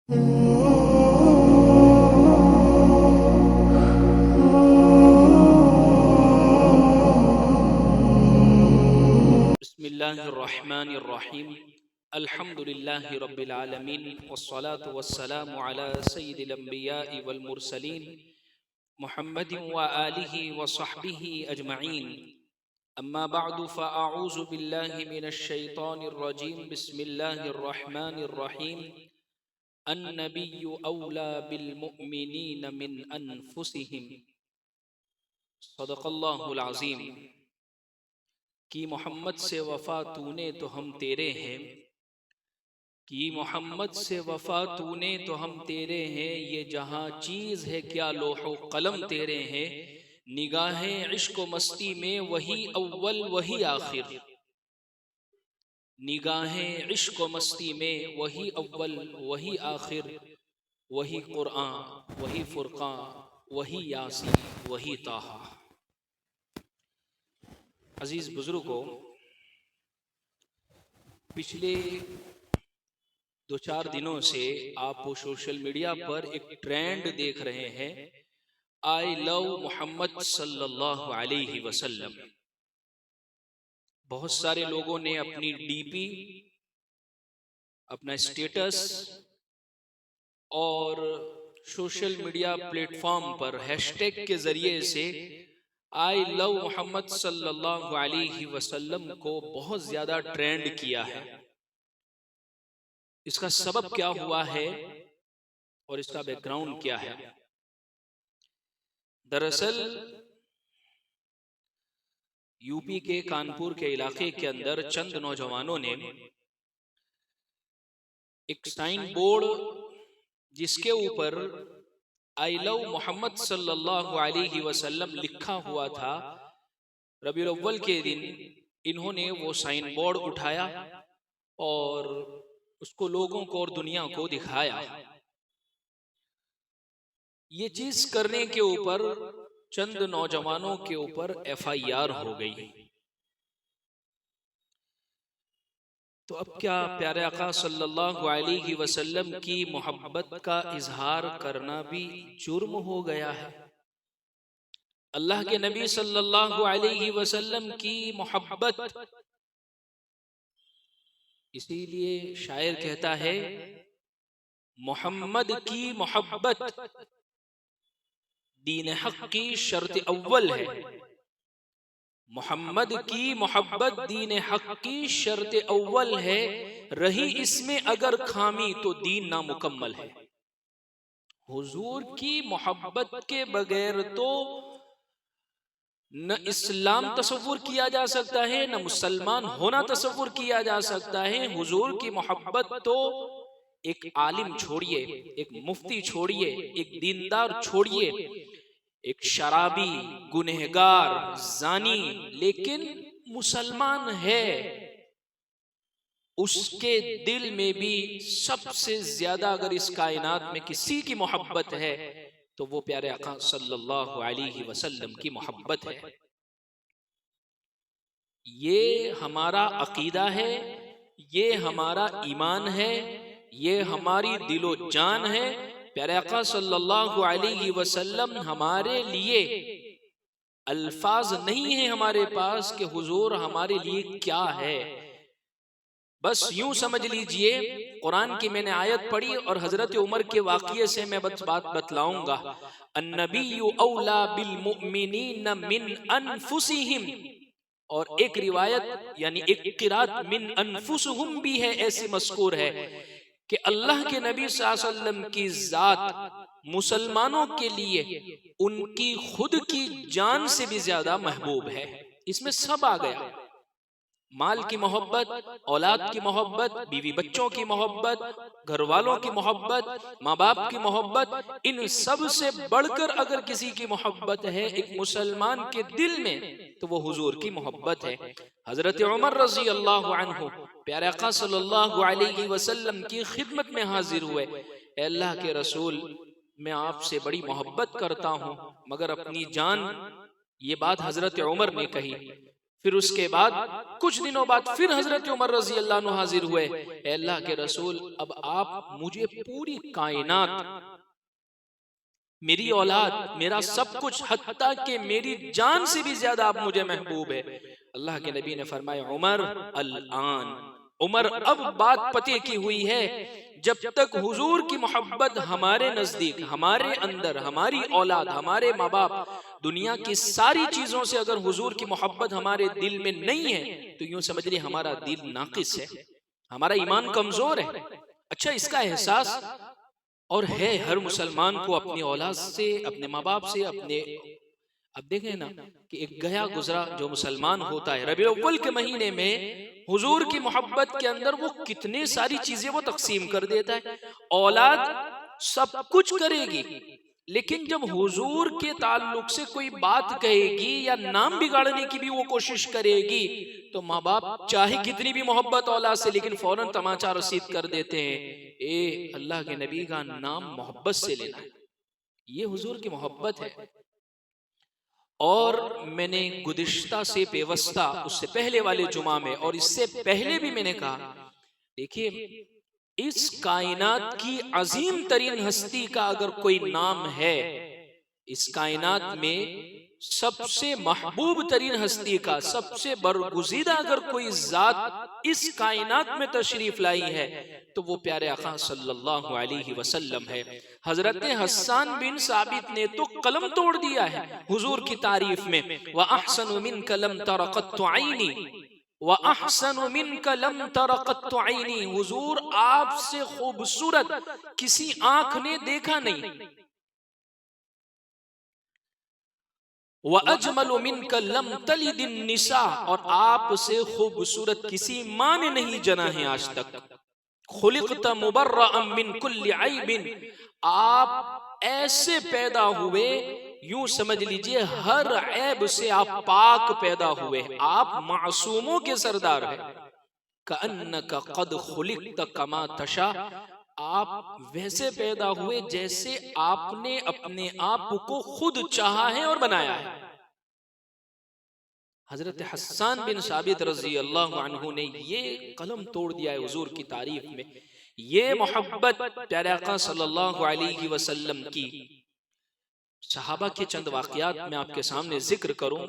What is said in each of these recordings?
بسم اللہ الرحمن الرحیم الحمد للہ رب العالمین والصلاة والسلام علی سید الانبیاء والمرسلین محمد وآلہ وصحبہ اجمعین اما بعد فاعوذ باللہ من الشیطان الرجیم بسم اللہ الرحمن الرحیم النبی اولا بالمؤمنین من انفسہم صدق اللہ العظیم کہ محمد سے وفا تو نے تو ہم تیرے ہیں، کہ محمد سے وفا تو نے تو ہم تیرے ہیں، یہ جہاں چیز ہے کیا لوح و قلم تیرے ہیں، نگاہیں عشق و مستی میں وہی اول وہی آخر، نگاہیں عشق و مستی میں وہی اول وہی آخر، وہی قرآن وہی فرقان وہی یاسین وہی طٰہٰ۔ عزیز بزرگوں، پچھلے دو چار دنوں سے آپ سوشل میڈیا پر ایک ٹرینڈ دیکھ رہے ہیں، آئی لو محمد صلی اللہ علیہ وسلم۔ بہت سارے لوگوں نے اپنی ڈی پی، اپنا اسٹیٹس اور سوشل میڈیا پلیٹ فارم پر ہیش ٹیگ کے ذریعے سے آئی لو محمد صلی اللہ علیہ وسلم کو بہت زیادہ ٹرینڈ کیا ہے۔ اس کا سبب کیا ہوا ہے اور اس کا بیک گراؤنڈ کیا ہے؟ دراصل یو پی کے کانپور کے علاقے کے اندر چند نوجوانوں نے ایک سائن بورڈ جس کے اوپر آئی لو محمد صلی اللہ علیہ وسلم لکھا ہوا تھا، ربیع الاول کے دن انہوں نے وہ سائن بورڈ اٹھایا اور اس کو لوگوں کو اور دنیا کو دکھایا۔ یہ چیز کرنے کے اوپر چند نوجوانوں کے اوپر ایف آئی آر ہو گئی۔ تو اب کیا پیارے آقا صلی اللہ علیہ وسلم کی محبت کا اظہار کرنا بھی جرم ہو گیا ہے؟ اللہ کے نبی صلی اللہ علیہ وسلم کی محبت، اسی لیے شاعر کہتا ہے محمد کی محبت دین حق کی شرط اول ہے، محمد کی محبت دین حق کی شرط اول ہے، رہی اس میں اگر خامی تو دین نامکمل ہے۔ حضور کی محبت کے بغیر تو نہ اسلام تصور کیا جا سکتا ہے، نہ مسلمان ہونا تصور کیا جا سکتا ہے۔ حضور کی محبت تو ایک عالم چھوڑیے، ایک مفتی چھوڑیے، ایک دیندار چھوڑیے، ایک شرابی، گنہگار، زانی لیکن مسلمان ہے، اس کے دل میں بھی سب سے زیادہ اگر اس کائنات میں کسی کی محبت ہے تو وہ پیارے آقا صلی اللہ علیہ وسلم کی محبت ہے۔ یہ ہمارا عقیدہ ہے، یہ ہمارا ایمان ہے، یہ ہماری دل و جان ہے۔ پیارے آقا صلی اللہ علیہ وسلم ہمارے لیے الفاظ نہیں ہیں ہمارے پاس کہ حضور ہمارے لیے کیا ہے، بس یوں سمجھ لیجئے قرآن کی میں نے آیت پڑھی اور حضرت عمر کے واقعے سے میں بات بتلاؤں گا۔ النبی اولا بالمؤمنین من انفسہم، اور ایک روایت یعنی ایک قرات من انفسہم بھی ہے، ایسی مذکور ہے کہ اللہ کے نبی صلی اللہ علیہ وسلم کی ذات مسلمانوں کے لیے ان کی خود کی جان سے بھی زیادہ محبوب ہے۔ اس میں سب آ گیا، مال کی محبت، اولاد کی محبت، بیوی بچوں کی محبت، گھر والوں کی محبت، ماں باپ کی محبت، ان سب سے بڑھ کر اگر کسی کی محبت ہے ایک مسلمان کے دل میں تو وہ حضور کی محبت ہے۔ حضرت عمر رضی اللہ عنہ پیارے آقا صلی اللہ علیہ وسلم کی خدمت میں حاضر ہوئے، اے اللہ کے رسول، میں آپ سے بڑی محبت کرتا ہوں مگر اپنی جان، یہ بات حضرت عمر نے کہی۔ پھر اس کے بعد کچھ دنوں بعد پھر حضرت عمر رضی اللہ عنہ حاضر ہوئے، اے اللہ کے رسول اب آپ مجھے پوری کائنات، میری اولاد، میرا سب کچھ، حتیٰ کہ میری جان سے بھی زیادہ آپ مجھے محبوب ہے۔ اللہ کے نبی نے فرمایا عمر الآن، عمر اب بات پتے کی ہوئی ہے، جب تک حضور کی محبت ہمارے نزدیک، ہمارے اندر، ہماری اولاد، ہمارے ماں باپ، دنیا کی ساری چیزوں سے اگر حضور کی محبت ہمارے دل میں نہیں ہے تو یوں سمجھ لیں ہمارا دل ناقص ہے، ہمارا ایمان کمزور ہے۔ اچھا، اس کا احساس اور ہے ہر مسلمان کو اپنی اولاد سے، اپنے ماں باپ سے، اپنے، اب دیکھیں نا کہ ایک گیا گزرا جو مسلمان ہوتا ہے ربیع الاول کے مہینے میں حضور کی محبت کے اندر وہ کتنے ساری چیزیں وہ تقسیم کر دیتا ہے۔ اولاد سب کچھ کرے گی، لیکن جب حضور کے تعلق سے کوئی بات کہے گی یا نام بگاڑنے کی بھی وہ کوشش کرے گی تو ماں باپ چاہے کتنی بھی محبت اولاد سے، لیکن فوراً تماچا رسید کر دیتے ہیں، اے اللہ کے نبی کا نام محبت سے لینا ہے۔ یہ حضور کی محبت ہے۔ اور میں نے گزشتہ سے پیوستہ، اس سے پہلے والے جمعہ میں اور اس سے پہلے بھی میں نے کہا، دیکھیے اس کائنات کی عظیم ترین ہستی کا اگر کوئی نام ہے، اس کائنات میں سب سے محبوب ترین ہستی کا، سب سے برگزیدہ اگر کوئی ذات اس کائنات میں تشریف لائی ہے تو وہ پیارے آقا صلی اللہ علیہ وسلم ہے۔ حضرت حسان بن ثابت نے تو قلم توڑ دیا ہے حضور کی تعریف میں، وَأَحْسَنُ مِنْكَ لَمْ تَرَ قَطُّ عَيْنِي وَأَحْسَنُ مِنْكَ لَمْ تَرَ قَطُّ عَيْنِي، حضور آپ سے خوبصورت کسی آنکھ نے دیکھا نہیں۔ وَأَجْمَلُ مِنْكَ لَمْ تَلِدِ النِّسَاء، اور آپ سے خوبصورت کسی ماں نے نہیں جنا ہے آج تک۔ خُلِقْتَ مُبَرَّأً مِّن كُلِّ عَيْبٍ، آپ ایسے پیدا ہوئے یوں سمجھ لیجئے ہر عیب سے آپ پاک پیدا ہوئے، آپ معصوموں کے سردار ہیں۔ كَأَنَّكَ قَدْ خُلِقْتَ كَمَا تَشَاءُ، آپ ویسے پیدا ہوئے جیسے آپ نے اپنے آپ کو خود چاہا ہے اور بنایا ہے۔ حضرت حسان بن ثابت رضی اللہ عنہ نے یہ قلم توڑ دیا ہے حضور کی تعریف میں۔ یہ محبت پیارے آقا صلی اللہ علیہ وسلم کی، صحابہ کے چند واقعات میں آپ کے سامنے ذکر کروں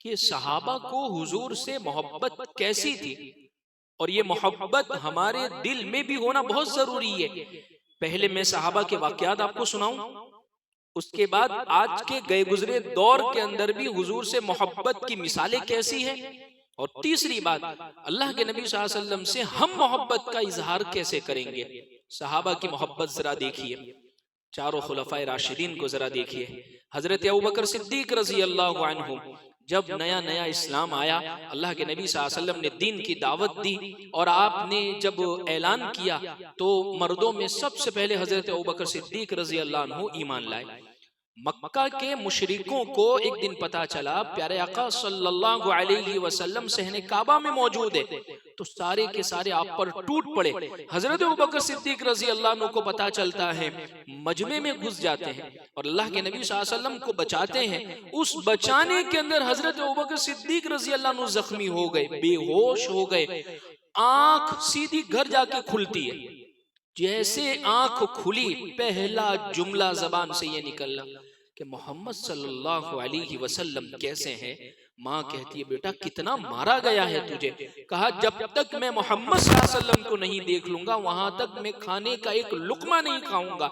کہ صحابہ کو حضور سے محبت کیسی تھی، اور یہ محبت ہمارے دل میں بھی ہونا بہت ضروری ہے۔ پہلے میں صحابہ کے واقعات آپ کو سناؤں، اس کے بعد آج کے گئے گزرے دور کے اندر بھی حضور سے محبت کی مثالیں کیسی ہیں، اور تیسری بات اللہ کے نبی صلی اللہ علیہ وسلم سے ہم محبت کا اظہار کیسے کریں گے۔ صحابہ کی محبت ذرا دیکھیے، چاروں خلفائے راشدین کو ذرا دیکھیے۔ حضرت ابوبکر صدیق رضی اللہ عنہ جب نیا نیا اسلام آیا، اللہ کے نبی صلی اللہ علیہ وسلم نے دین کی دعوت دی، اور آپ نے جب اعلان کیا تو مردوں میں سب سے پہلے حضرت ابوبکر صدیق رضی اللہ عنہ ایمان لائے۔ مکہ کے مشرکوں کو ایک دن پتا چلا پیارے آقا صلی اللہ علیہ وسلم صحن کعبہ میں موجود ہے، تو سارے کے سارے آپ پر ٹوٹ پڑے۔ حضرت ابوبکر صدیق رضی اللہ عنہ کو پتا چلتا ہے، مجمع میں گھس جاتے ہیں اور اللہ کے نبی صلی اللہ علیہ وسلم کو بچاتے ہیں۔ اس بچانے کے اندر حضرت ابوبکر صدیق رضی اللہ عنہ زخمی ہو گئے، بے ہوش ہو گئے۔ آنکھ سیدھی گھر جا کے کھلتی ہے، جیسے آنکھ کھلی پہلا جملہ زبان سے یہ نکلا کہ محمد صلی اللہ علیہ وسلم کیسے ہیں؟ ماں کہتی ہے بیٹا کتنا مارا گیا ہے تجھے؟ کہا جب تک میں محمد صلی اللہ علیہ وسلم کو نہیں دیکھ لوں گا وہاں تک میں کھانے کا ایک لقمہ نہیں کھاؤں گا۔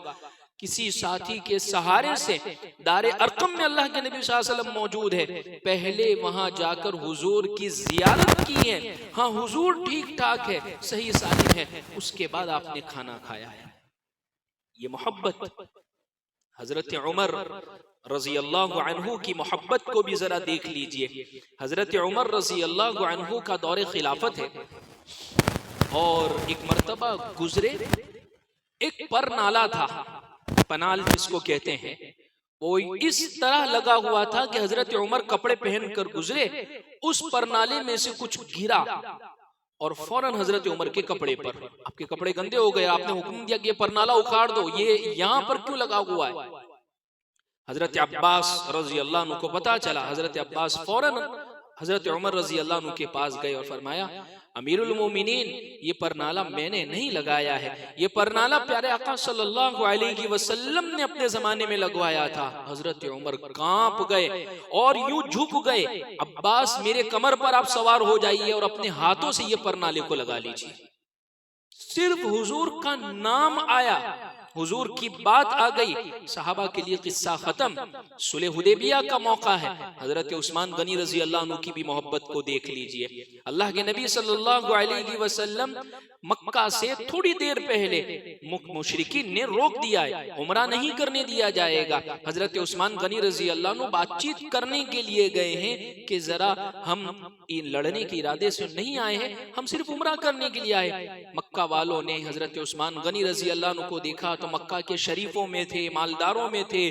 کسی ساتھی کے سہارے سے دار ارقم میں اللہ کے نبی صلی اللہ علیہ وسلم موجود ہے، پہلے وہاں جا کر حضور کی زیارت کی ہے، ہاں حضور ٹھیک ٹھاک ہے، صحیح سالم ہے، اس کے بعد آپ نے کھانا کھایا ہے۔ یہ محبت۔ حضرت عمر رضی اللہ عنہ کی محبت کو بھی ذرا دیکھ لیجئے۔ حضرت عمر رضی اللہ عنہ کا دور خلافت ہے، اور ایک مرتبہ گزرے، ایک پر نالا تھا، پنال جس کو کہتے ہیں، وہ اس طرح لگا ہوا تھا کہ حضرت عمر کپڑے پہن کر گزرے، اس پر نالے میں سے کچھ گرا اور فوراً حضرت عمر کے کپڑے پر، آپ کے کپڑے گندے ہو گئے، آپ نے حکم دیا کہ یہ پرنالہ اکھاڑ دو، یہ یہاں پر کیوں لگا ہوا ہے؟ حضرت عباس رضی اللہ عنہ کو پتا چلا، حضرت عباس فوراً حضرت عمر رضی اللہ عنہ کے پاس گئے اور فرمایا امیر المومنین یہ پرنالہ میں نے نہیں لگایا ہے، یہ پرنالہ پیارے آقا صلی اللہ علیہ وسلم نے اپنے زمانے میں لگوایا تھا۔ حضرت عمر کانپ گئے اور یوں جھک گئے، عباس میرے کمر پر آپ سوار ہو جائیے اور اپنے ہاتھوں سے یہ پرنالے کو لگا لیجیے۔ صرف حضور کا نام آیا، حضور کی بات آ گئی، صحابہ کے لیے قصہ ختم۔ صلح حدیبیہ کا موقع ہے، حضرت عثمان غنی رضی اللہ عنہ کی بھی محبت کو دیکھ لیجئے۔ اللہ کے نبی صلی اللہ علیہ وسلم مکہ سے تھوڑی دیر پہلے مشرکین نے روک دیا ہے، عمرہ نہیں کرنے دیا جائے گا۔ حضرت عثمان غنی رضی اللہ عنہ بات چیت کرنے کے لیے گئے ہیں کہ ذرا ہم لڑنے کے ارادے سے نہیں آئے ہیں، ہم صرف عمرہ کرنے کے لیے آئے۔ مکہ والوں نے حضرت عثمان غنی رضی اللہ عنہ کو دیکھا تو مکہ کے شریفوں میں تھے، مالداروں میں تھے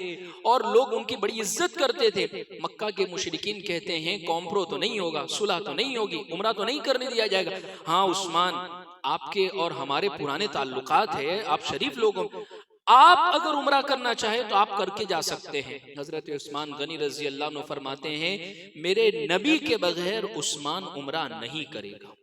اور لوگ ان کی بڑی عزت کرتے تھے۔ مکہ کے مشرکین کہتے ہیں کمپرو تو نہیں ہوگا، صلح تو نہیں ہوگی، عمرہ تو نہیں کرنے دیا جائے گا۔ ہاں عثمان، آپ کے اور ہمارے پرانے تعلقات ہیں، آپ شریف لوگوں، آپ اگر عمرہ کرنا چاہے تو آپ کر کے جا سکتے ہیں۔ حضرت عثمان غنی رضی اللہ عنہ فرماتے ہیں میرے نبی کے بغیر عثمان عمرہ نہیں کرے گا۔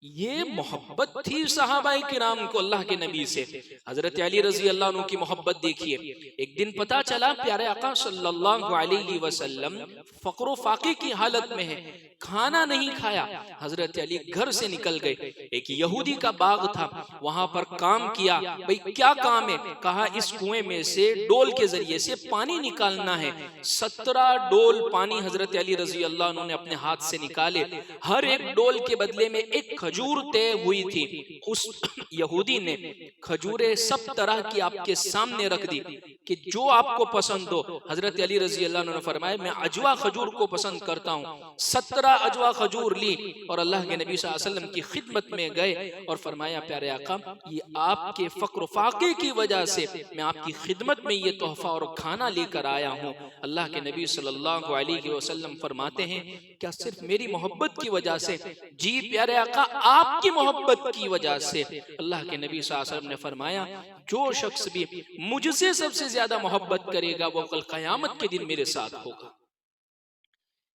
یہ محبت تھی صحابہ کرام کو اللہ کے نبی سے۔ حضرت علی رضی اللہ عنہ کی محبت دیکھیے، ایک دن پتا چلا پیارے آقا صلی اللہ علیہ وسلم فقر و فاقے کی حالت میں ہے، کھانا نہیں کھایا۔ حضرت علی گھر سے نکل گئے، ایک یہودی کا باغ تھا، وہاں پر کام کیا۔ بھئی کیا کام ہے؟ کہا اس کنویں میں سے ڈول کے ذریعے سے پانی نکالنا ہے۔ 17 ڈول پانی حضرت علی رضی اللہ عنہ نے اپنے ہاتھ سے نکالے، ہر ایک ڈول کے بدلے میں ایک کھجور طے ہوئی تھی۔ اس یہودی نے کھجوریں سب طرح کی آپ کے سامنے رکھ دی کہ جو آپ کو پسند ہو۔ حضرت علی رضی اللہ عنہ نے فرمایا میں عجوا کھجور کو پسند کرتا ہوں۔ 17 عجوا کھجور لی اور اللہ کے نبی صلی اللہ علیہ وسلم کی خدمت میں گئے اور فرمایا پیارے آقا یہ آپ کے فقر و فاقے کی وجہ سے میں آپ کی خدمت میں یہ تحفہ اور کھانا لے کر آیا ہوں۔ اللہ کے نبی صلی اللہ علیہ وسلم فرماتے ہیں کیا صرف میری محبت کی وجہ سے؟ جی پیارے آقا آپ کی محبت کی وجہ سے۔ اللہ کے نبی صلی اللہ علیہ وسلم نے فرمایا جو شخص بھی مجھ سے سب سے زیادہ محبت کرے گا وہ کل قیامت کے دن میرے ساتھ ہوگا۔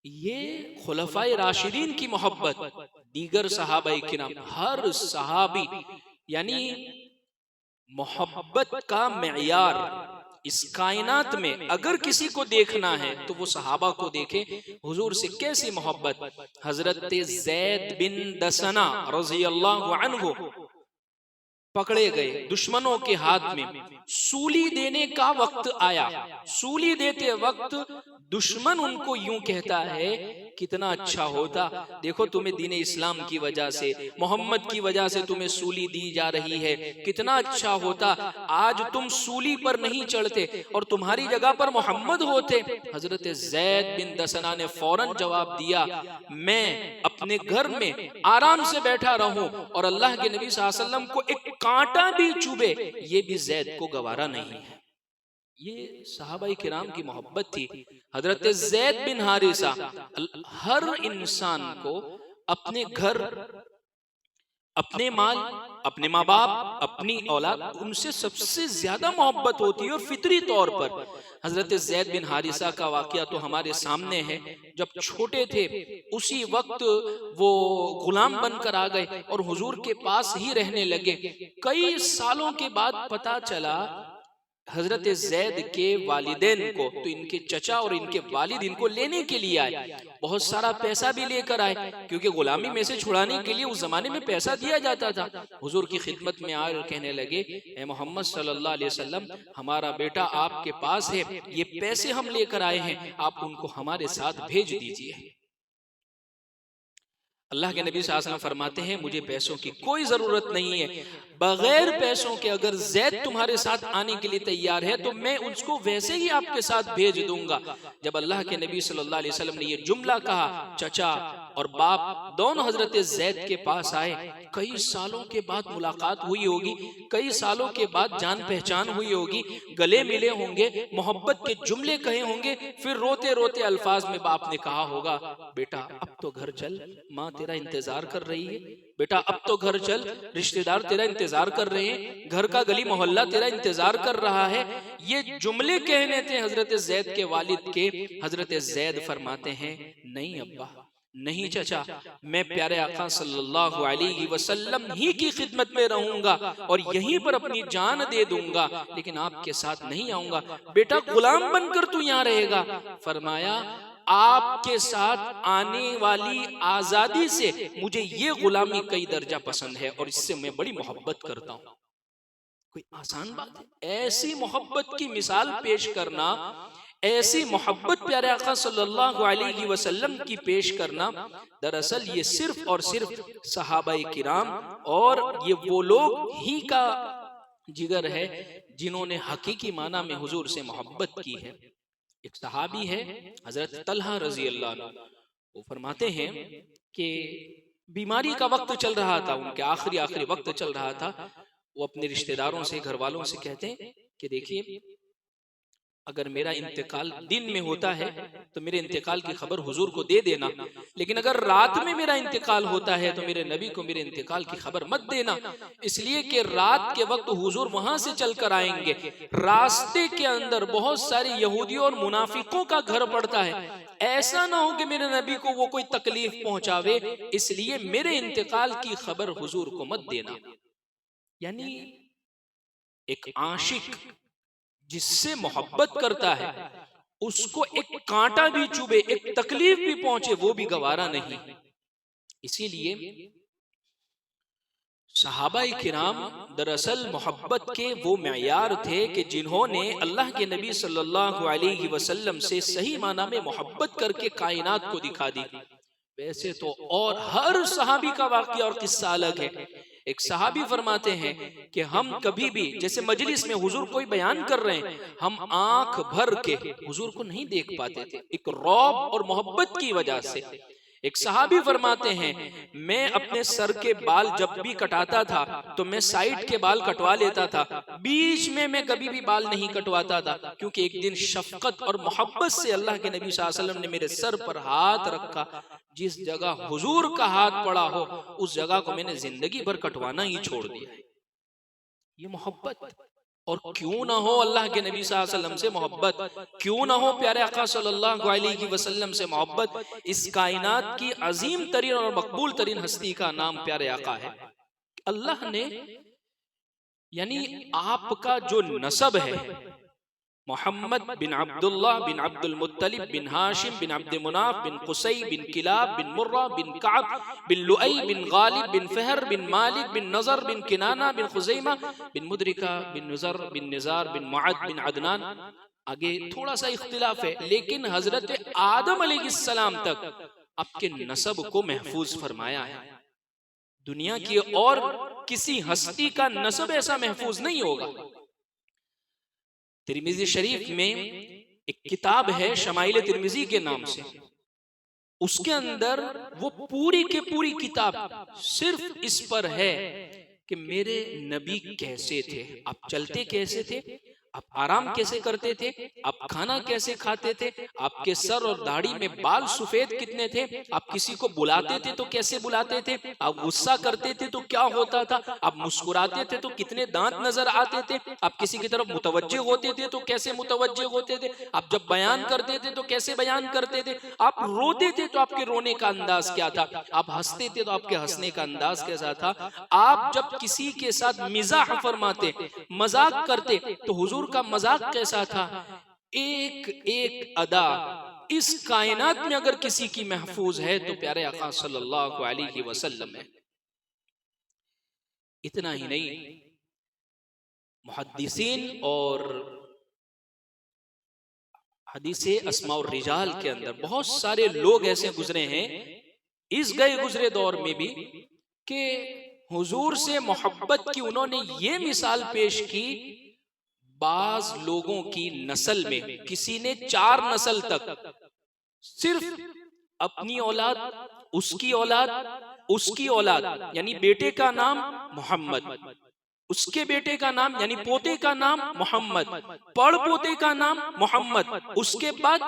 یہ خلفائے راشدین کی محبت، دیگر صحابہ کرام، ہر صحابی، یعنی محبت کا معیار اس کائنات میں اگر کسی کو دیکھنا ہے تو وہ صحابہ کو دیکھیں، حضور سے کیسی محبت۔ حضرت زید بن دسنہ رضی اللہ عنہ پکڑے گئے دشمنوں کے ہاتھ میں، سولی دینے کا وقت آیا، سولی دیتے وقت دشمن ان کو یوں کہتا ہے کتنا اچھا ہوتا، دیکھو تمہیں دین اسلام کی وجہ سے، محمد کی وجہ سے تمہیں سولی دی جا رہی ہے، کتنا اچھا ہوتا آج تم سولی پر نہیں چڑھتے اور تمہاری جگہ پر محمد ہوتے۔ حضرت زید بن دسنہ نے فوراً جواب دیا میں اپنے گھر میں آرام سے بیٹھا رہوں اور اللہ کے نبی صلی اللہ علیہ وسلم کو ایک کانٹا بھی چوبے یہ بھی زید کو گوارا نہیں ہے۔ یہ صحابہ کرام کی محبت تھی۔ حضرت زید بن حارثہ، ہر انسان کو اپنے گھر، اپنے مال، اپنے ماں باپ، اپنی اولاد، ان سے سب سے زیادہ محبت ہوتی ہے اور فطری طور پر۔ حضرت زید بن حارثہ کا واقعہ تو ہمارے سامنے ہے، جب چھوٹے تھے اسی وقت وہ غلام بن کر آ گئے اور حضور کے پاس ہی رہنے لگے۔ کئی سالوں کے بعد پتا چلا حضرت زید کے والدین کو، تو ان کے چچا اور ان کے والد ان کو لینے کے لیے آئے، بہت سارا پیسہ بھی لے کر آئے کیونکہ غلامی میں سے چھڑانے کے لیے اس زمانے میں پیسہ دیا جاتا تھا۔ حضور کی خدمت میں آئے اور کہنے لگے اے محمد صلی اللہ علیہ وسلم ہمارا بیٹا آپ کے پاس ہے، یہ پیسے ہم لے کر آئے ہیں، آپ ان کو ہمارے ساتھ بھیج دیجئے۔ اللہ کے نبی صلی اللہ علیہ وسلم فرماتے ہیں مجھے پیسوں کی کوئی ضرورت نہیں ہے، بغیر پیسوں کے اگر زید تمہارے ساتھ آنے کے لیے تیار ہے تو میں اس کو ویسے ہی آپ کے ساتھ بھیج دوں گا۔ جب اللہ کے نبی صلی اللہ علیہ وسلم نے یہ جملہ کہا، چچا اور باپ دونوں حضرت زید کے پاس آئے۔ کئی سالوں کے بعد ملاقات ہوئی ہوگی، کئی سالوں کے بعد جان پہچان ہوئی ہوگی، گلے ملے ہوں گے، محبت کے جملے کہے ہوں گے، پھر روتے روتے الفاظ میں باپ نے کہا ہوگا بیٹا اب تو گھر چل، ماں تیرا انتظار کر رہی ہے۔ بیٹا اب تو گھر چل، رشتہ دار تیرا انتظار کر رہے ہیں، گھر کا گلی محلہ تیرا انتظار کر رہا ہے. یہ جملے کہنے تھے حضرت زید کے والد کے. حضرت زید فرماتے ہیں نہیں ابا، نہیں چچا، میں پیارے آقا صلی اللہ علیہ وسلم ہی کی خدمت میں رہوں گا اور یہیں پر اپنی جان دے دوں گا، لیکن آپ کے ساتھ نہیں آؤں گا. بیٹا غلام بن کر تو یہاں رہے گا. فرمایا آپ کے ساتھ آنے والی آزادی سے مجھے یہ غلامی کئی درجہ پسند ہے اور اس سے میں بڑی محبت کرتا ہوں. کوئی آسان بات ہے ایسی محبت کی مثال پیش کرنا، ایسی محبت پیارے آقا صلی اللہ علیہ وسلم کی پیش کرنا. دراصل یہ صرف اور صرف صحابہ کرام اور یہ وہ لوگ ہی کا جگر ہے جنہوں نے حقیقی معنی میں حضور سے محبت کی ہے. ایک صحابی ہے حضرت طلحہ رضی اللہ عنہ، وہ فرماتے ہیں کہ بیماری کا وقت چل رہا تھا، ان کے آخری وقت چل رہا تھا. وہ اپنے رشتہ داروں سے، گھر والوں سے کہتے ہیں کہ دیکھیے اگر میرا انتقال دن میں ہوتا ہے تو میرے انتقال کی خبر حضور کو دے دینا، لیکن اگر رات میں میرا انتقال ہوتا ہے تو میرے نبی کو میرے انتقال کی خبر مت دینا، اس لیے کہ رات کے وقت حضور وہاں سے چل کر آئیں گے، راستے کے اندر بہت سارے یہودیوں اور منافقوں کا گھر پڑتا ہے، ایسا نہ ہو کہ میرے نبی کو وہ کوئی تکلیف پہنچاوے، اس لیے میرے انتقال کی خبر حضور کو مت دینا. یعنی ایک عاشق جس سے محبت کرتا ہے اس کو ایک کانٹا بھی چوبے، ایک تکلیف بھی پہنچے، وہ بھی گوارا نہیں. اسی لیے صحابہ کرام دراصل محبت کے وہ معیار تھے کہ جنہوں نے اللہ کے نبی صلی اللہ علیہ وسلم سے صحیح معنی میں محبت کر کے کائنات کو دکھا دی. ویسے تو اور ہر صحابی کا واقعہ اور قصہ الگ ہے. ایک صحابی فرماتے ہیں کہ ہم کبھی بھی جیسے مجلس میں حضور کوئی بیان کر رہے ہیں، ہم آنکھ بھر کے حضور کو نہیں دیکھ پاتے تھے، ایک رعب اور محبت کی وجہ سے. ایک صحابی فرماتے ہیں میں اپنے سر کے بال جب بھی کٹاتا تھا تو میں سائیڈ کے بال کٹوا لیتا تھا، بیچ میں کبھی بھی بال نہیں کٹواتا تھا، کیونکہ ایک دن شفقت اور محبت سے اللہ کے نبی صلی اللہ علیہ وسلم نے میرے سر پر ہاتھ رکھا، جس جگہ حضور کا ہاتھ پڑا ہو اس جگہ کو میں نے زندگی بھر کٹوانا ہی چھوڑ دیا. یہ محبت. اور کیوں نہ ہو اللہ کے نبی صلی اللہ علیہ وسلم سے محبت، کیوں نہ ہو پیارے آقا صلی اللہ علیہ وسلم سے محبت. اس کائنات کی عظیم ترین اور مقبول ترین ہستی کا نام پیارے آقا ہے. اللہ نے یعنی آپ کا جو نسب ہے محمد بن عبداللہ بن عبد المطلب بن ہاشم بن عبد مناف بن قصی بن کلاب بن مرہ بن کعب بن لؤی بن غالب بن فہر بن مالک بن نظر بن کنانہ بن خزیمہ بن مدرکہ بن نظر بن نزار بن معد بن عدنان. آگے تھوڑا سا اختلاف ہے لیکن حضرت آدم علیہ السلام تک آپ کے نسب کو محفوظ فرمایا ہے. دنیا کی اور کسی ہستی کا نسب ایسا محفوظ نہیں ہوگا. ترمذی شریف میں ایک کتاب ہے شمائل ترمذی کے نام سے، اس کے اندر وہ پوری کے پوری کتاب صرف اس پر ہے کہ میرے نبی کیسے تھے، آپ چلتے کیسے تھے، آپ آرام کیسے کرتے تھے، آپ کھانا کیسے کھاتے تھے، آپ کے سر اور داڑھی میں بال سفید کتنے تھے، آپ کسی کو بلاتے تھے تو کیسے بلاتے تھے، آپ غصہ کرتے تھے تو کیا ہوتا تھا، آپ مسکراتے تھے تو کتنے دانت نظر آتے تھے، آپ کسی کی طرف متوجہ ہوتے تھے تو کیسے متوجہ ہوتے تھے، آپ جب بیان کرتے تھے تو کیسے بیان کرتے تھے، آپ روتے تھے تو آپ کے رونے کا انداز کیا تھا، آپ ہنستے تھے تو آپ کے ہنسنے کا انداز کیسا تھا، آپ جب کسی کے ساتھ مزاح فرماتے مذاق کرتے تو حضور کا مذاق کیسا تھا. ایک ایک ادا اس کائنات میں اگر کسی کی محفوظ ہے تو پیارے آقا صلی اللہ علیہ وسلم ہے. اتنا ہی نہیں، محدثین اور حدیث اسماء الرجال کے اندر بہت سارے لوگ ایسے گزرے ہیں اس گئے گزرے دور میں بھی کہ حضور سے محبت کی انہوں نے یہ مثال پیش کی. بعض لوگوں کی نسل میں کسی نے 4 نسل تک صرف اپنی اولاد، اس کی اولاد، اس کی اولاد، یعنی بیٹے کا نام محمد، اس کے بیٹے کا نام یعنی پوتے کا نام محمد، پڑ پوتے کا نام محمد، اس کے بعد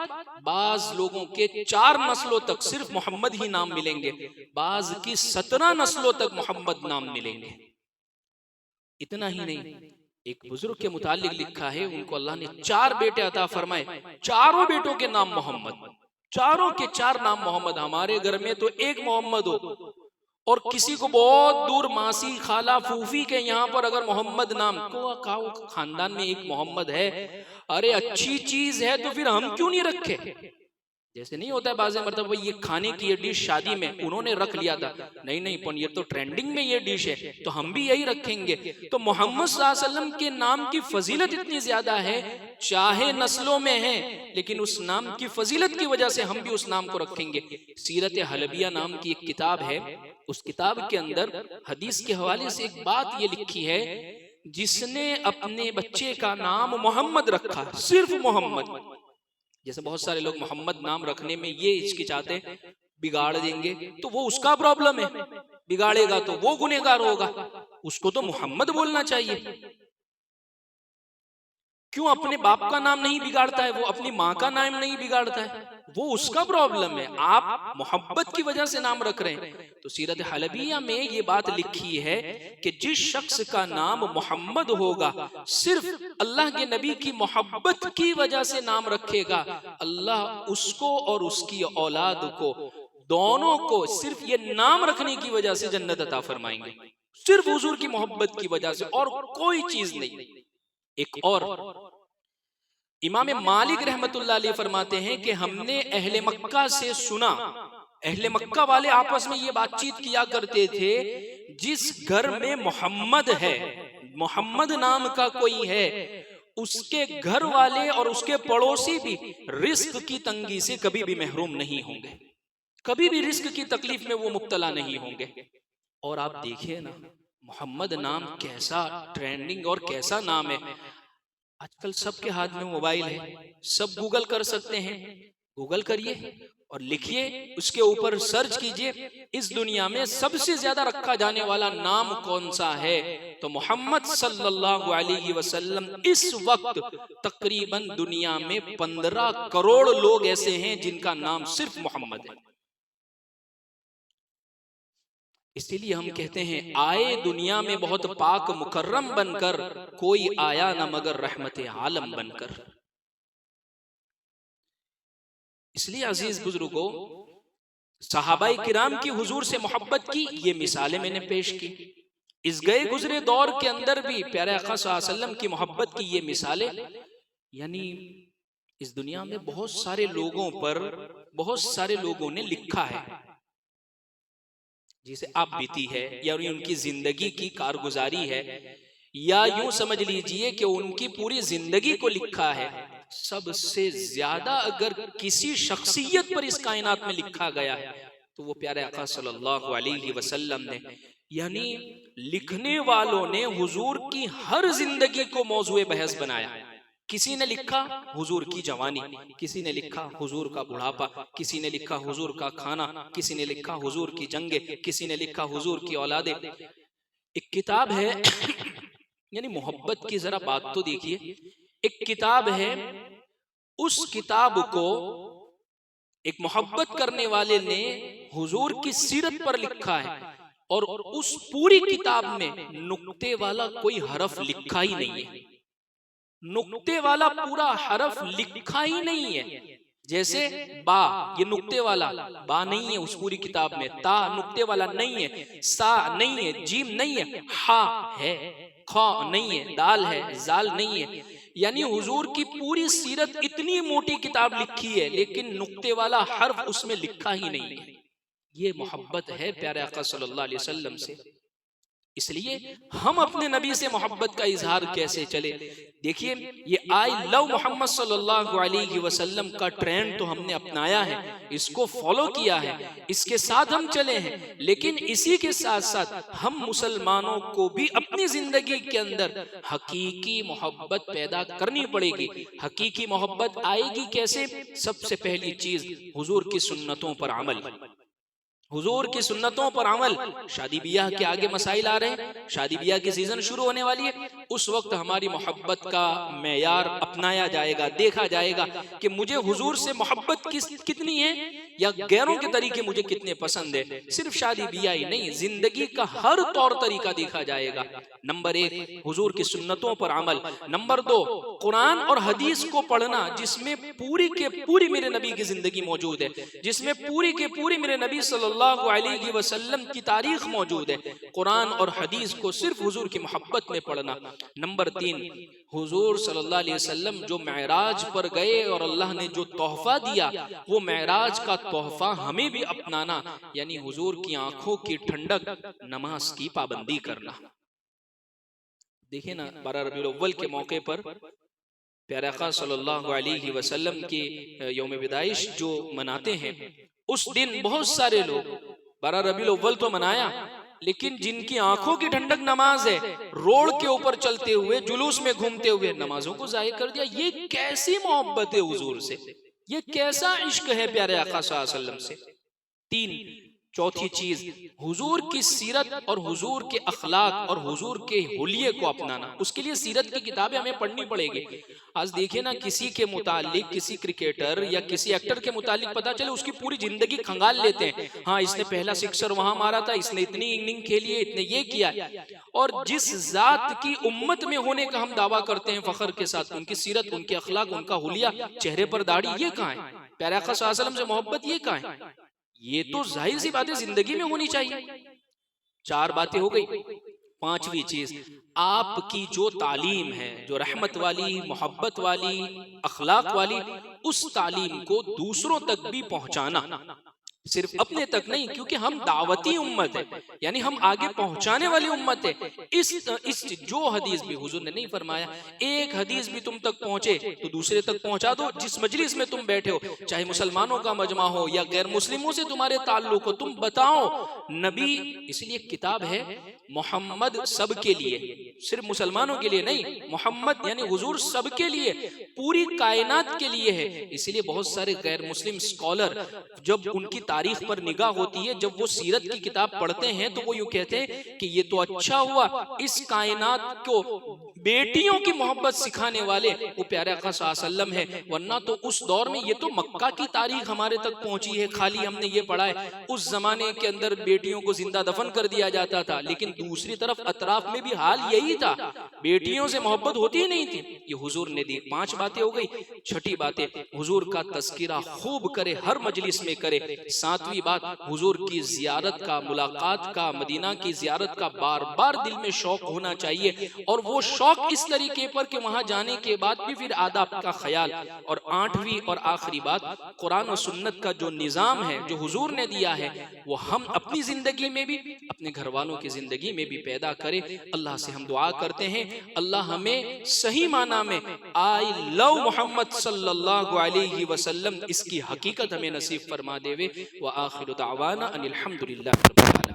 بعض لوگوں کے 4 نسلوں تک صرف محمد ہی نام ملیں گے، بعض کی 17 نسلوں تک محمد نام ملیں گے۔ اتنا ہی نہیں، ایک بزرگ کے متعلق لکھا ہے ان کو اللہ نے 4 بیٹے عطا فرمائے، چاروں بیٹوں کے نام محمد، چاروں کے 4 نام محمد۔ ہمارے گھر میں تو ایک محمد ہو، اور کسی کو بہت دور ماسی خالہ پھوفی کے یہاں پر اگر محمد نام کو خاندان میں ایک محمد ہے، ارے اچھی چیز ہے تو پھر ہم کیوں نہیں رکھے؟ جیسے نہیں ہوتا ہے بعض مرتبہ یہ کھانے کی یہ ڈش شادی میں انہوں نے رکھ لیا تھا، نہیں پن یہ تو ٹرینڈنگ میں یہ ڈش ہے تو ہم بھی یہی رکھیں گے۔ تو محمد صلی اللہ علیہ وسلم کے نام کی فضیلت اتنی زیادہ ہے، چاہے نسلوں میں ہیں لیکن اس نام کی فضیلت کی وجہ سے ہم بھی اس نام کو رکھیں گے۔ سیرت حلبیہ نام کی ایک کتاب ہے، اس کتاب کے اندر حدیث کے حوالے سے ایک بات یہ لکھی ہے، جس نے اپنے بچے کا نام محمد رکھا، صرف محمد، جیسے بہت سارے لوگ محمد نام رکھنے میں یہ ہچکچاتے بگاڑ دیں گے، تو وہ اس کا پرابلم ہے، بگاڑے گا تو وہ گنہگار ہوگا، اس کو تو محمد بولنا چاہیے۔ کیوں اپنے باپ کا نام نہیں بگاڑتا ہے، وہ اپنی ماں کا نام نہیں بگاڑتا ہے، وہ اس کا پرابلم ہے، آپ محبت کی وجہ سے نام رکھ رہے ہیں۔ تو سیرت حلبیہ میں یہ بات لکھی ہے کہ جس شخص کا نام محمد ہوگا، صرف اللہ کے نبی کی محبت کی وجہ سے نام رکھے گا، اللہ اس کو اور اس کی اولاد کو دونوں کو صرف یہ نام رکھنے کی وجہ سے جنت عطا فرمائیں گے، صرف حضور کی محبت کی وجہ سے، اور کوئی چیز نہیں۔ ایک اور امام مالک رحمت اللہ علیہ فرماتے ہیں کہ ہم نے اہل مکہ سے سنا، اہل مکہ والے آپس میں یہ بات چیت کیا کرتے تھے، جس گھر میں محمد ہے، محمد نام کا کوئی ہے، اس کے گھر والے اور اس کے پڑوسی بھی رزق کی تنگی سے کبھی بھی محروم نہیں ہوں گے، کبھی بھی رزق کی تکلیف میں وہ مبتلا نہیں ہوں گے۔ اور آپ دیکھیں نا محمد نام کیسا ٹرینڈنگ اور کیسا نام ہے۔ آج کل سب کے ہاتھ میں موبائل ہے، سب گوگل کر سکتے ہیں، گوگل کریے اور لکھیے، اس کے اوپر سرچ کیجئے اس دنیا میں سب سے زیادہ رکھا جانے والا نام کون سا ہے، تو محمد صلی اللہ علیہ وسلم۔ اس وقت تقریباً دنیا میں 15 کروڑ لوگ ایسے ہیں جن کا نام صرف محمد ہے۔ اسی لیے ہم کہتے ہیں آئے دنیا میں بہت پاک مکرم بن کر، کوئی آیا نہ مگر رحمت عالم بن کر۔ اس لیے عزیز بزرگوں، صحابہ کرام کی حضور سے محبت کی یہ مثالیں میں نے پیش کی، اس گئے گزرے دور کے اندر بھی پیارے آقا صلی اللہ علیہ وسلم کی محبت کی یہ مثالیں، یعنی اس دنیا میں بہت سارے لوگوں پر بہت سارے لوگوں نے لکھا ہے، جسے آپ بیتی ہے یا ان کی زندگی کی کارگزاری ہے، یا یوں سمجھ لیجئے کہ ان کی پوری زندگی کو لکھا ہے۔ سب سے زیادہ اگر کسی شخصیت پر اس کائنات میں لکھا گیا ہے تو وہ پیارے آقا صلی اللہ علیہ وسلم نے، یعنی لکھنے والوں نے حضور کی ہر زندگی کو موضوع بحث بنایا۔ کسی نے لکھا حضور کی جوانی، کسی نے لکھا حضور کا بڑھاپا، کسی نے لکھا حضور کا کھانا، کسی نے لکھا حضور کی جنگیں، کسی نے لکھا حضور کی اولادیں۔ ایک کتاب ہے یعنی محبت کی ذرا بات تو دیکھیے، ایک کتاب ہے، اس کتاب کو ایک محبت کرنے والے نے حضور کی سیرت پر لکھا ہے، اور اس پوری کتاب میں نقطے والا کوئی حرف لکھا ہی نہیں ہے، نقطے والا پورا حرف لکھا ہی نہیں ہے۔ جیسے با، یہ نقطے والا با نہیں ہے اس پوری کتاب میں، تا نقطے والا نہیں ہے، سا نہیں ہے، جیم نہیں ہے، ہا ہے، خا نہیں ہے، دال ہے، زال نہیں ہے۔ یعنی حضور کی پوری سیرت اتنی موٹی کتاب لکھی ہے لیکن نقطے والا حرف اس میں لکھا ہی نہیں ہے۔ یہ محبت ہے پیارے آقا صلی اللہ علیہ وسلم سے۔ اس لیے ہم اپنے نبی سے محبت کا اظہار کیسے چلے؟ دیکھیے یہ آئی لو محمد صلی اللہ علیہ وسلم کا ٹرینڈ تو ہم نے اپنایا ہے، اس کو فالو کیا ہے، اس کے ساتھ ہم چلے ہیں، لیکن اسی کے ساتھ ساتھ ہم مسلمانوں کو بھی اپنی زندگی کے اندر حقیقی محبت پیدا کرنی پڑے گی۔ حقیقی محبت آئے گی کیسے؟ سب سے پہلی چیز حضور کی سنتوں پر عمل، حضور کی سنتوں پر عمل. شادی بیاہ کے آگے مسائل آ رہے ہیں، شادی بیاہ کی سیزن شروع ہونے والی ہے. اس وقت ہماری محبت کا معیار اپنایا جائے گا، دیکھا جائے گا کہ مجھے حضور سے محبت کتنی ہے یا غیروں کے طریقے مجھے کتنے پسند ہے. صرف شادی بیاہ ہی نہیں، زندگی کا ہر طور طریقہ دیکھا جائے گا. نمبر 1 حضور کی سنتوں پر عمل. نمبر 2 قرآن اور حدیث کو پڑھنا جس میں پوری کے پوری میرے نبی کی زندگی موجود ہے، جس میں پوری کے پوری میرے نبی صلی اللہ علیہ وسلم کی تاریخ موجود ہے. قرآن اور حدیث کو صرف حضور کی محبت میں پڑھنا. نمبر 3 حضور صلی اللہ علیہ وسلم جو معراج پر گئے اور اللہ نے جو تحفہ دیا وہ معراج کا تحفہ ہمیں بھی اپنانا، یعنی حضور کی آنکھوں کی ٹھنڈک، نماز کی پابندی کرنا. دیکھیں نا 12 ربیع الاول کے موقع پر پیارے آقا صلی اللہ علیہ وسلم کی یوم پیدائش جو مناتے ہیں، اس دن بہت سارے لوگ 12 ربیع الاول تو منایا، لیکن جن کی آنکھوں کی ٹھنڈک نماز ہے، روڈ کے اوپر چلتے ہوئے، جلوس میں گھومتے ہوئے نمازوں کو ضائع کر دیا. یہ کیسی محبت ہے حضور سے، یہ کیسا عشق ہے پیارے آقا صلی اللہ علیہ وسلم سے. 3 چوتھی چیز حضور کی سیرت اور حضور کے اخلاق اور حضور کے حلیے کو اپنانا. اس کے لیے سیرت کی کتابیں ہمیں پڑھنی پڑے گی. آج دیکھیں نا کسی کے متعلق، کسی کرکٹر یا کسی ایکٹر کے متعلق پتا چلے اس کی پوری زندگی کھنگال لیتے ہیں. ہاں اس نے پہلا سکسر وہاں مارا تھا، اس نے اتنی اننگ کھیلی ہے، اتنے یہ کیا. اور جس ذات کی امت میں ہونے کا ہم دعویٰ کرتے ہیں فخر کے ساتھ، ان کی سیرت، ان کے اخلاق، ان کا حلیہ، چہرے پر داڑھی، یہ کہاں ہے؟ پیارے آقا صلی اللہ علیہ وسلم سے محبت یہ کہاں ہے؟ یہ تو ظاہر سی باتیں زندگی میں ہونی چاہیے. 4 باتیں ہو گئی. 5ویں چیز آپ کی جو تعلیم ہے، جو رحمت والی، محبت والی، اخلاق والی، اس تعلیم کو دوسروں تک بھی پہنچانا. صرف اپنے تک نہیں، کیونکہ ہم دعوتی امت ہے، یعنی ہم آگے پہنچانے والی امت ہے. اس جو حدیث بھی حضور نے نہیں فرمایا ایک حدیث بھی تم تک پہنچے تو دوسرے تک پہنچا دو. جس مجلس میں تم بیٹھے ہو، چاہے مسلمانوں کا مجمع ہو یا غیر مسلموں سے تمہارے تعلق ہو، تم بتاؤ. نبی اس لیے کتاب ہے محمد سب کے لیے، صرف مسلمانوں کے لیے نہیں. محمد یعنی حضور سب کے لیے، پوری کائنات کے لیے ہے. اس لیے بہت سارے غیر مسلم اسکالر جب ان کی تاریخ پر نگاہ ہوتی ہے، جب وہ سیرت کی کتاب پڑھتے ہیں تو وہ یوں کہتے ہیں کہ یہ تو اچھا ہوا اس کائنات کو بیٹیوں کی محبت سکھانے والے وہ پیارے آقا صلی اللہ علیہ وسلم ہے. ورنہ تو اس دور میں یہ تو مکہ کی تاریخ ہمارے تک پہنچی ہے، خالی ہم نے یہ پڑھا ہے. اس زمانے کے اندر بیٹیوں کو زندہ دفن کر دیا جاتا تھا، لیکن دوسری طرف اطراف میں بھی حال یہی تھا، بیٹیوں سے محبت ہوتی ہی نہیں تھی. یہ حضور نے دی. 5 باتیں ہو گئی. 6ٹھی باتیں حضور کا تذکرہ خوب کرے، ہر مجلس میں کرے. 7ویں بات حضور کی زیارت کا، ملاقات کا، مدینہ کی زیارت کا بار بار دل میں شوق ہونا چاہیے، اور وہ شوق اس طریقے پر کہ وہاں جانے کے بعد بھی پھر آداب کا خیال. اور 8ویں اور آخری بات قرآن و سنت کا جو نظام ہے، جو حضور نے دیا ہے، وہ ہم اپنی زندگی میں بھی، اپنے گھر والوں کی زندگی میں بھی پیدا کرے. اللہ سے ہم دعا کرتے ہیں اللہ ہمیں صحیح معنی میں آئی لو محمد صلی اللہ علیہ وسلم اس کی حقیقت ہمیں نصیب فرما دے. وآخر دعوانا ان الحمدللہ رب العالمین.